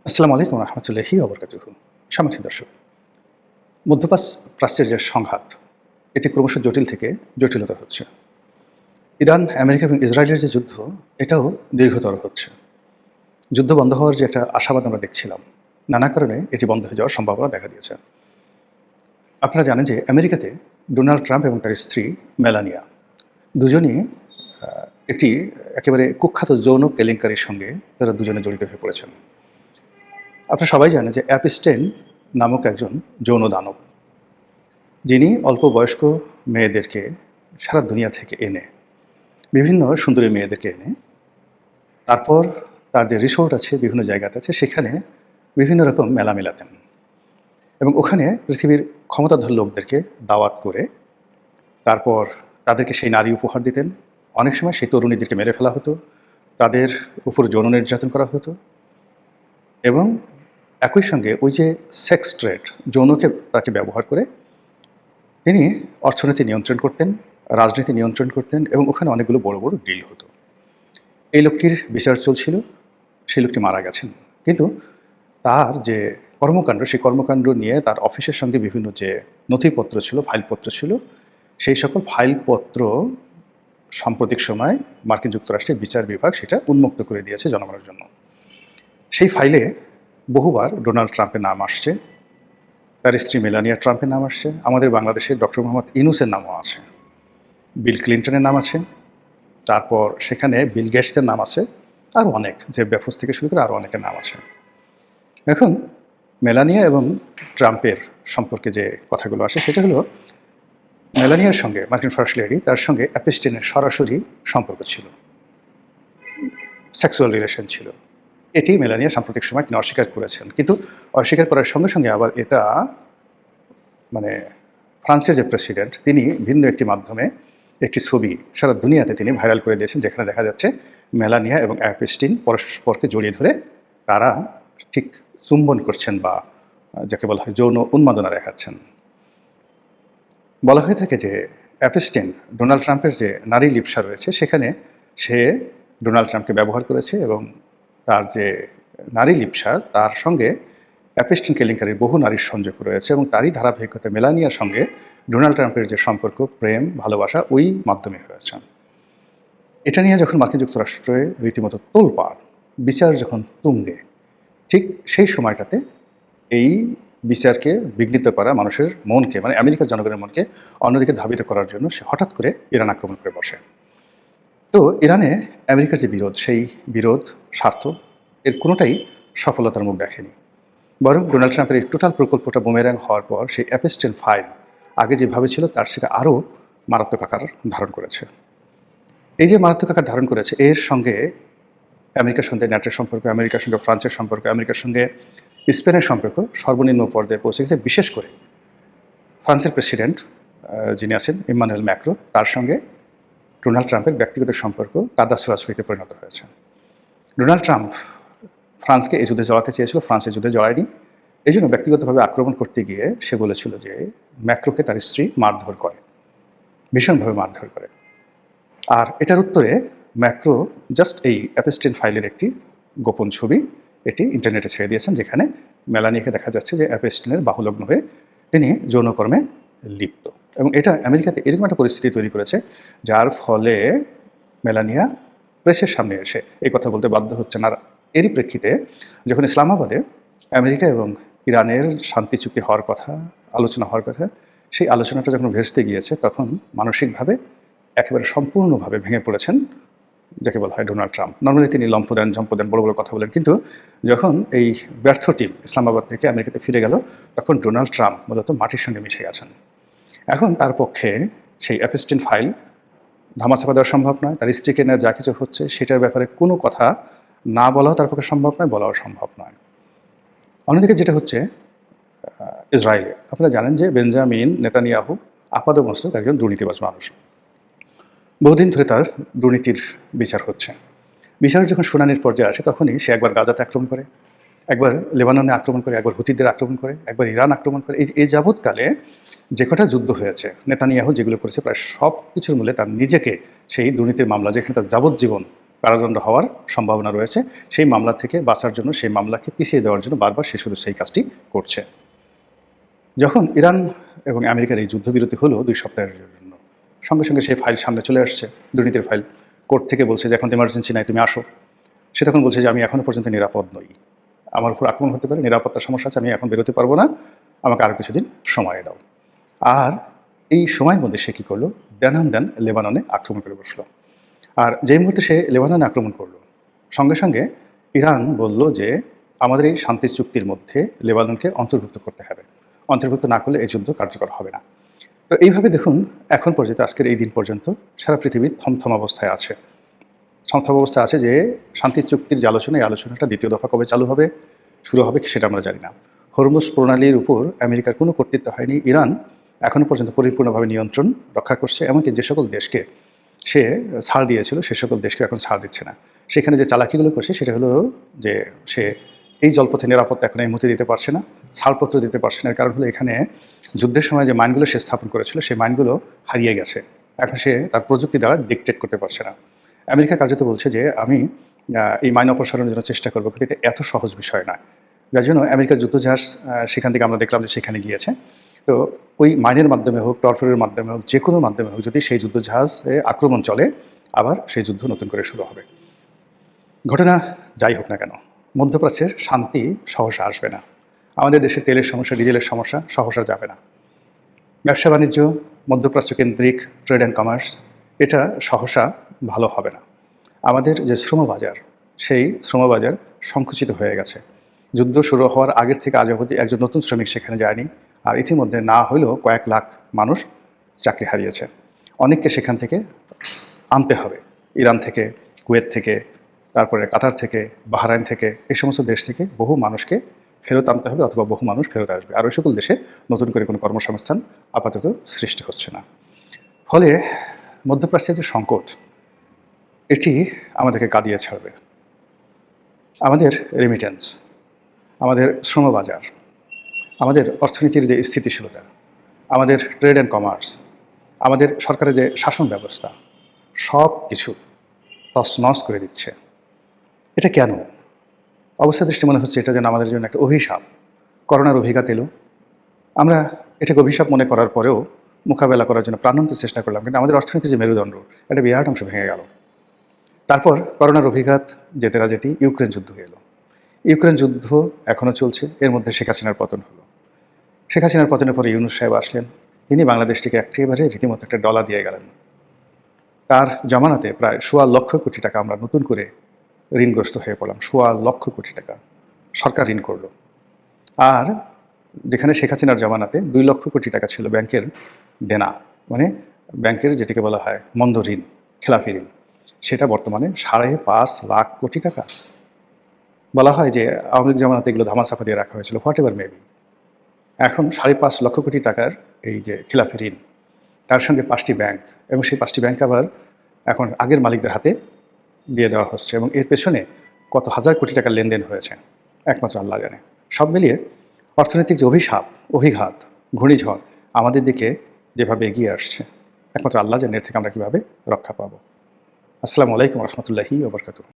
আসসালামু আলাইকুম রহমতুল্লাহি ওবরকাতুহু। সম্মানিত দর্শক, মধ্যপ্রাচ্যের যে সংঘাত, এটি ক্রমশ জটিল থেকে জটিলতর হচ্ছে। ইরান, আমেরিকা এবং ইসরায়েলের যে যুদ্ধ, এটাও দীর্ঘতর হচ্ছে। যুদ্ধ বন্ধ হওয়ার যে একটা আশাবাদ আমরা দেখছিলাম, নানা কারণে এটি বন্ধ হয়ে যাওয়ার সম্ভাবনা দেখা দিয়েছে। আপনারা জানেন যে আমেরিকাতে ডোনাল্ড ট্রাম্প এবং তার স্ত্রী মেলানিয়া দুজনই একটি একেবারে কুখ্যাত যৌন কেলেঙ্কারির সঙ্গে তারা দুজনে জড়িত হয়ে পড়েছেন। আপনারা সবাই জানেন যে অ্যাপস্টেইন নামক একজন যৌন দানব, যিনি অল্প বয়স্ক মেয়েদেরকে সারা দুনিয়া থেকে এনে, বিভিন্ন সুন্দরী মেয়েদেরকে এনে, তারপর তার যে রিসোর্ট আছে, বিভিন্ন জায়গাতে আছে, সেখানে বিভিন্ন রকম মেলা মেলাতেন এবং ওখানে পৃথিবীর ক্ষমতাধর লোকদেরকে দাওয়াত করে তারপর তাদেরকে সেই নারী উপহার দিতেন। অনেক সময় সেই তরুণীদেরকে মেরে ফেলা হতো, তাদের উপর যৌন নির্যাতন করা হতো এবং একই সঙ্গে ওই যে সেক্স ট্রেড, যৌনকে তাকে ব্যবহার করে তিনি অর্থনীতি নিয়ন্ত্রণ করতেন, রাজনীতি নিয়ন্ত্রণ করতেন এবং ওখানে অনেকগুলো বড় বড় ডিল হতো। এই লোকটির বিচার চলছিল, সেই লোকটি মারা গেছেন। কিন্তু তার যে কর্মকাণ্ড, সেই কর্মকাণ্ড নিয়ে তার অফিসের সঙ্গে বিভিন্ন যে নথিপত্র ছিল, ফাইলপত্র ছিল, সেই সকল ফাইলপত্র সাম্প্রতিক সময় মার্কিন যুক্তরাষ্ট্রের বিচার বিভাগ সেটা উন্মুক্ত করে দিয়েছে জনগণের জন্য। সেই ফাইলে বহুবার ডোনাল্ড ট্রাম্পের নাম আসছে, তার স্ত্রী মেলানিয়া ট্রাম্পের নাম আসছে, আমাদের বাংলাদেশের ডক্টর মোহাম্মদ ইউনূসের নামও আছে, বিল ক্লিন্টনের নাম আছে, তারপর সেখানে বিল গেটসের নাম আছে, আরও অনেক, জেফ বেজোস থেকে শুরু করে আরও অনেকের নাম আছে। এখন মেলানিয়া এবং ট্রাম্পের সম্পর্কে যে কথাগুলো আসে সেটা হলো, মেলানিয়ার সঙ্গে মার্কিন ফার্স্ট লেডি, তার সঙ্গে অ্যাপস্টেইনের সরাসরি সম্পর্ক ছিল, সেক্সুয়াল রিলেশন ছিল। এটি মেলানিয়া সাম্প্রতিক সময় তিনি অস্বীকার করেছেন, কিন্তু অস্বীকার করার সঙ্গে সঙ্গে আবার এটা মানে ফ্রান্সের যে প্রেসিডেন্ট, তিনি ভিন্ন একটি মাধ্যমে একটি ছবি সারা দুনিয়াতে তিনি ভাইরাল করে দিয়েছেন, যেখানে দেখা যাচ্ছে মেলানিয়া এবং অ্যাপস্টেইন পরস্পরকে জড়িয়ে ধরে তারা ঠিক চুম্বন করছেন বা যাকে বলা হয় যৌন উন্মাদনা দেখাচ্ছেন। বলা হয়ে থাকে যে অ্যাপস্টেইন ডোনাল্ড ট্রাম্পের যে নারী লিপ্সা রয়েছে সেখানে সে ডোনাল্ড ট্রাম্পকে ব্যবহার করেছে এবং তার যে নারী লিপ্সা, তার সঙ্গে অ্যাপস্টেইন কেলেঙ্কারির বহু নারীর সংযোগ রয়েছে এবং তারই ধারাবাহিকতা মেলানিয়ার সঙ্গে ডোনাল্ড ট্রাম্পের যে সম্পর্ক, প্রেম, ভালোবাসা ওই মাধ্যমে হয়েছে। এটা নিয়ে যখন মার্কিন যুক্তরাষ্ট্রে রীতিমতো তোলপাড়, বিচার যখন তুঙ্গে, ঠিক সেই সময়টাতে এই বিচারকে বিঘ্নিত করা মানুষের মনকে, মানে আমেরিকার জনগণের মনকে অন্যদিকে ধাবিত করার জন্য সে হঠাৎ করে ইরান আক্রমণ করে বসে। তো ইরানে আমেরিকার যে বিরোধ, সেই বিরোধ, স্বার্থ, এর কোনোটাই সফলতার মুখ দেখেনি। বরং ডোনাল্ড ট্রাম্পের এই টোটাল প্রকল্পটা বুমেরাং হওয়ার পর সেই অ্যাপস্টেইন ফাইল আগে যেভাবে ছিল তার সেটা আরও মারাত্মক আকার ধারণ করেছে। এই যে মারাত্মক আকার ধারণ করেছে, এর সঙ্গে আমেরিকার সঙ্গে ন্যাটোর সম্পর্ক, আমেরিকার সঙ্গে ফ্রান্সের সম্পর্ক, আমেরিকার সঙ্গে স্পেনের সম্পর্ক সর্বনিম্ন পর্যায়ে পৌঁছে গেছে। বিশেষ করে ফ্রান্সের প্রেসিডেন্ট যিনি আছেন ইম্মানুয়েল ম্যাক্রো, তার সঙ্গে ডোনাল্ড ট্রাম্পের ব্যক্তিগত সম্পর্ক কাদা ছোড়াছুড়িতে পরিণত হয়েছে। ডোনাল্ড ট্রাম্প ফ্রান্সকে এই যুদ্ধে জড়াতে চেয়েছিল, ফ্রান্স এই যুদ্ধে জড়ায়নি। এই জন্য ব্যক্তিগতভাবে আক্রমণ করতে গিয়ে সে বলেছিল যে ম্যাক্রোকে তার স্ত্রী মারধর করে, ভীষণভাবে মারধর করে। আর এটার উত্তরে ম্যাক্রো জাস্ট এই অ্যাপস্টেইন ফাইলের একটি গোপন ছবি এটি ইন্টারনেটে ছেড়ে দিয়েছেন, যেখানে মেলানিয়াকে দেখা যাচ্ছে যে অ্যাপস্টেইনের বাহুলগ্ন হয়ে তিনি যৌনকর্মে লিপ্ত। এবং এটা আমেরিকাতে এরকম একটা পরিস্থিতি তৈরি করেছে, যার ফলে মেলানিয়া প্রেসের সামনে এসে এই কথা বলতে বাধ্য হচ্ছেন। আর এরই প্রেক্ষিতে যখন ইসলামাবাদে আমেরিকা এবং ইরানের শান্তি চুক্তি হওয়ার কথা, আলোচনা হওয়ার কথা, সেই আলোচনাটা যখন ভেস্তে গিয়েছে, তখন মানসিকভাবে একেবারে সম্পূর্ণভাবে ভেঙে পড়েছেন যাকে বলা হয় ডোনাল্ড ট্রাম্প। নর্মালি তিনি লম্ফ দেন, ঝম্প দেন, বড় বড় কথা বলেন, কিন্তু যখন এই ব্যর্থ টিম ইসলামাবাদ থেকে আমেরিকাতে ফিরে গেল, তখন ডোনাল্ড ট্রাম্প মূলত মাটির সঙ্গে মিশে গেছেন। এখন তার পক্ষে সেই অ্যাপস্টেইন ফাইল ধামাচাপা দেওয়া সম্ভব নয়। তার স্ত্রীকে নিয়ে যা কিছু হচ্ছে সেটার ব্যাপারে কোনো কথা না বলাও তার পক্ষে সম্ভব নয়, বলাও সম্ভব নয়। অন্যদিকে যেটা হচ্ছে ইসরায়েলে, আপনারা জানেন যে বেঞ্জামিন নেতানিয়াহু আপাদমস্তক একজন দুর্নীতিবাজ মানুষ। বহুদিন ধরে তার দুর্নীতির বিচার হচ্ছে। বিচার যখন শুনানির পর্যায়ে আসে, তখনই সে একবার গাজাতে আক্রমণ করে, একবার লেবাননে আক্রমণ করে, একবার হুতিদের আক্রমণ করে, একবার ইরান আক্রমণ করে। এই যাবৎকালে যে কটা যুদ্ধ হয়েছে, নেতানিয়াহু যেগুলো করেছে, প্রায় সব কিছুর মূলে তার নিজেকে সেই দুর্নীতির মামলা, যেখানে তার যাবজ্জীবন কারাদণ্ড হওয়ার সম্ভাবনা রয়েছে। সেই মামলা থেকে বাঁচার জন্য, সেই মামলাকে পিছিয়ে দেওয়ার জন্য বারবার সে শুধু সেই কাজটি করছে। যখন ইরান এবং আমেরিকার এই যুদ্ধবিরতি হলো 2 সপ্তাহের জন্য, সঙ্গে সঙ্গে সেই ফাইল সামনে চলে আসছে, দুর্নীতির ফাইল। কোর্ট থেকে বলছে যে এখন তো ইমার্জেন্সি নাই, তুমি আসো। সে তখন বলছে যে আমি এখনও পর্যন্ত নিরাপদ নই, আমার উপর আক্রমণ হতে পারে, নিরাপত্তার সমস্যা আছে, আমি এখন বেরোতে পারবো না, আমাকে আরও কিছুদিন সময় দাও। আর এই সময়ের মধ্যে সে কী করলো, দেন লেবাননে আক্রমণ করে বসলো। আর যেই মুহূর্তে সে লেবাননে আক্রমণ করলো, সঙ্গে সঙ্গে ইরান বলল যে আমাদের এই শান্তি চুক্তির মধ্যে লেবাননকে অন্তর্ভুক্ত করতে হবে, অন্তর্ভুক্ত না করলে এই যুদ্ধ কার্যকর হবে না। তো এইভাবে দেখুন, এখন পর্যন্ত, আজকের এই দিন পর্যন্ত সারা পৃথিবী থমথম অবস্থায় আছে। থমথম অবস্থায় আছে যে শান্তি চুক্তির যে আলোচনা, এই আলোচনাটা দ্বিতীয় দফা কবে চালু হবে, শুরু হবে সেটা আমরা জানি না। হরমুজ প্রণালীর উপর আমেরিকার কোনো কর্তৃত্ব হয়নি। ইরান এখনও পর্যন্ত পরিপূর্ণভাবে নিয়ন্ত্রণ রক্ষা করছে, এমনকি যে সকল দেশকে সে ছাড় দিয়েছিল সে সকল দেশকে এখন ছাড় দিচ্ছে না। সেখানে যে চালাকিগুলো করছে সেটা হলো যে সে এই জলপথে নিরাপত্তা এখন এই মুহূর্তে দিতে পারছে না, ছাড়পত্র দিতে পারছে না। এর কারণ হলো এখানে যুদ্ধের সময় যে মাইনগুলো সে স্থাপন করেছিল সেই মাইনগুলো হারিয়ে গেছে, এখন সে তার প্রযুক্তি দ্বারা ডিকটেট করতে পারছে না। আমেরিকা কার্যত বলছে যে আমি এই মাইন অপসারণের জন্য চেষ্টা করবো, কিন্তু এটা এত সহজ বিষয় না। যার জন্য আমেরিকার যুদ্ধজাহাজ সেখান থেকে আমরা দেখলাম যে সেখানে গিয়েছে। তো ওই মাইনের মাধ্যমে হোক, টর্পেডোর মাধ্যমে হোক, যে কোনো মাধ্যমে হোক, যদি সেই যুদ্ধজাহাজে আক্রমণ চলে, আবার সেই যুদ্ধ নতুন করে শুরু হবে। ঘটনা যাই হোক না কেন, মধ্যপ্রাচ্যের শান্তি সহসা আসবে না। আমাদের দেশে তেলের সমস্যা, ডিজেলের সমস্যা সহসা যাবে না। ব্যবসা বাণিজ্য, মধ্যপ্রাচ্য কেন্দ্রিক ট্রেড অ্যান্ড কমার্স, এটা সহসা ভালো হবে না। আমাদের যে শ্রমবাজার, সেই শ্রমবাজার সংকুচিত হয়ে গেছে। যুদ্ধ শুরু হওয়ার আগের থেকে আজ অবধি একজন নতুন শ্রমিক সেখানে যায়নি। আর ইতিমধ্যে না হলেও কয়েক লাখ মানুষ চাকরি হারিয়েছে। অনেককে সেখান থেকে আনতে হবে, ইরান থেকে, কুয়েত থেকে, তারপরে কাতার থেকে, বাহরাইন থেকে, এই সমস্ত দেশ থেকে বহু মানুষকে ফেরত আনতে হবে, অথবা বহু মানুষ ফেরত আসবে। আর ওই সকল দেশে নতুন করে কোনো কর্মসংস্থান আপাতত সৃষ্টি হচ্ছে না। ফলে মধ্যপ্রাচ্যের যে সংকট, এটি আমাদেরকে কাঁদিয়ে ছাড়বে। আমাদের রেমিটেন্স, আমাদের শ্রমবাজার, আমাদের অর্থনীতির যে স্থিতিশীলতা, আমাদের ট্রেড অ্যান্ড কমার্স, আমাদের সরকারের যে শাসন ব্যবস্থা, সব কিছু তছনছ করে দিচ্ছে। এটা কেন? অবস্থা দৃষ্টি মনে হচ্ছে এটা যেন আমাদের জন্য একটা অভিশাপ। করোনার অভিঘাত এলো, আমরা এটাকে অভিশাপ মনে করার পরেও মোকাবেলা করার জন্য প্রাণান্ত চেষ্টা করলাম, কিন্তু আমাদের অর্থনীতির যে মেরুদণ্ড, একটা বিরাট অংশ ভেঙে গেল। তারপর করোনার অভিঘাত যেতে না যেতেই ইউক্রেন যুদ্ধ এলো। ইউক্রেন যুদ্ধ এখনও চলছে, এর মধ্যে শেখ হাসিনার পতন হলো। শেখ হাসিনার পতনের পরে ইউনূস সাহেব আসলেন, তিনি বাংলাদেশটিকে একেবারে রীতিমতো একটা ডলা দিয়ে গেলেন। তার জমানাতে প্রায় ১.৫ লক্ষ কোটি টাকা আমরা নতুন করে ঋণগ্রস্ত হয়ে পড়লাম। ১.৫ লক্ষ কোটি টাকা সরকার ঋণ করলো। আর যেখানে শেখ হাসিনার জমানাতে ২ লক্ষ কোটি টাকা ছিল ব্যাংকের দেনা, মানে ব্যাংকের যেটিকে বলা হয় মন্দ ঋণ, খেলাফি ঋণ, সেটা বর্তমানে ৫.৫ লাখ কোটি টাকা। বলা হয় যে আওয়ামী লীগ জমানাতে এগুলো ধামাচাপা দিয়ে রাখা হয়েছিল, হোয়াট এভার মেবি। এখন ৫.৫ লক্ষ কোটি টাকার এই যে খেলাফি ঋণ, তার সঙ্গে ৫টি ব্যাংক, এবং সেই 5টি ব্যাংক আবার এখন আগের মালিকদের হাতে দিয়ে দেওয়া হচ্ছে, এবং এর পেছনে কত হাজার কোটি টাকার লেনদেন হয়েছে একমাত্র আল্লাহ জানে। সব মিলিয়ে অর্থনৈতিক যে অভিঘাত, ঘূর্ণিঝড় আমাদের দিকে যেভাবে এগিয়ে আসছে, একমাত্র আল্লাহ জানে এর থেকে আমরা কীভাবে রক্ষা পাবো। আসসালামু আলাইকুম রহমতুল্লাহি ওয়া বারাকাতুহু।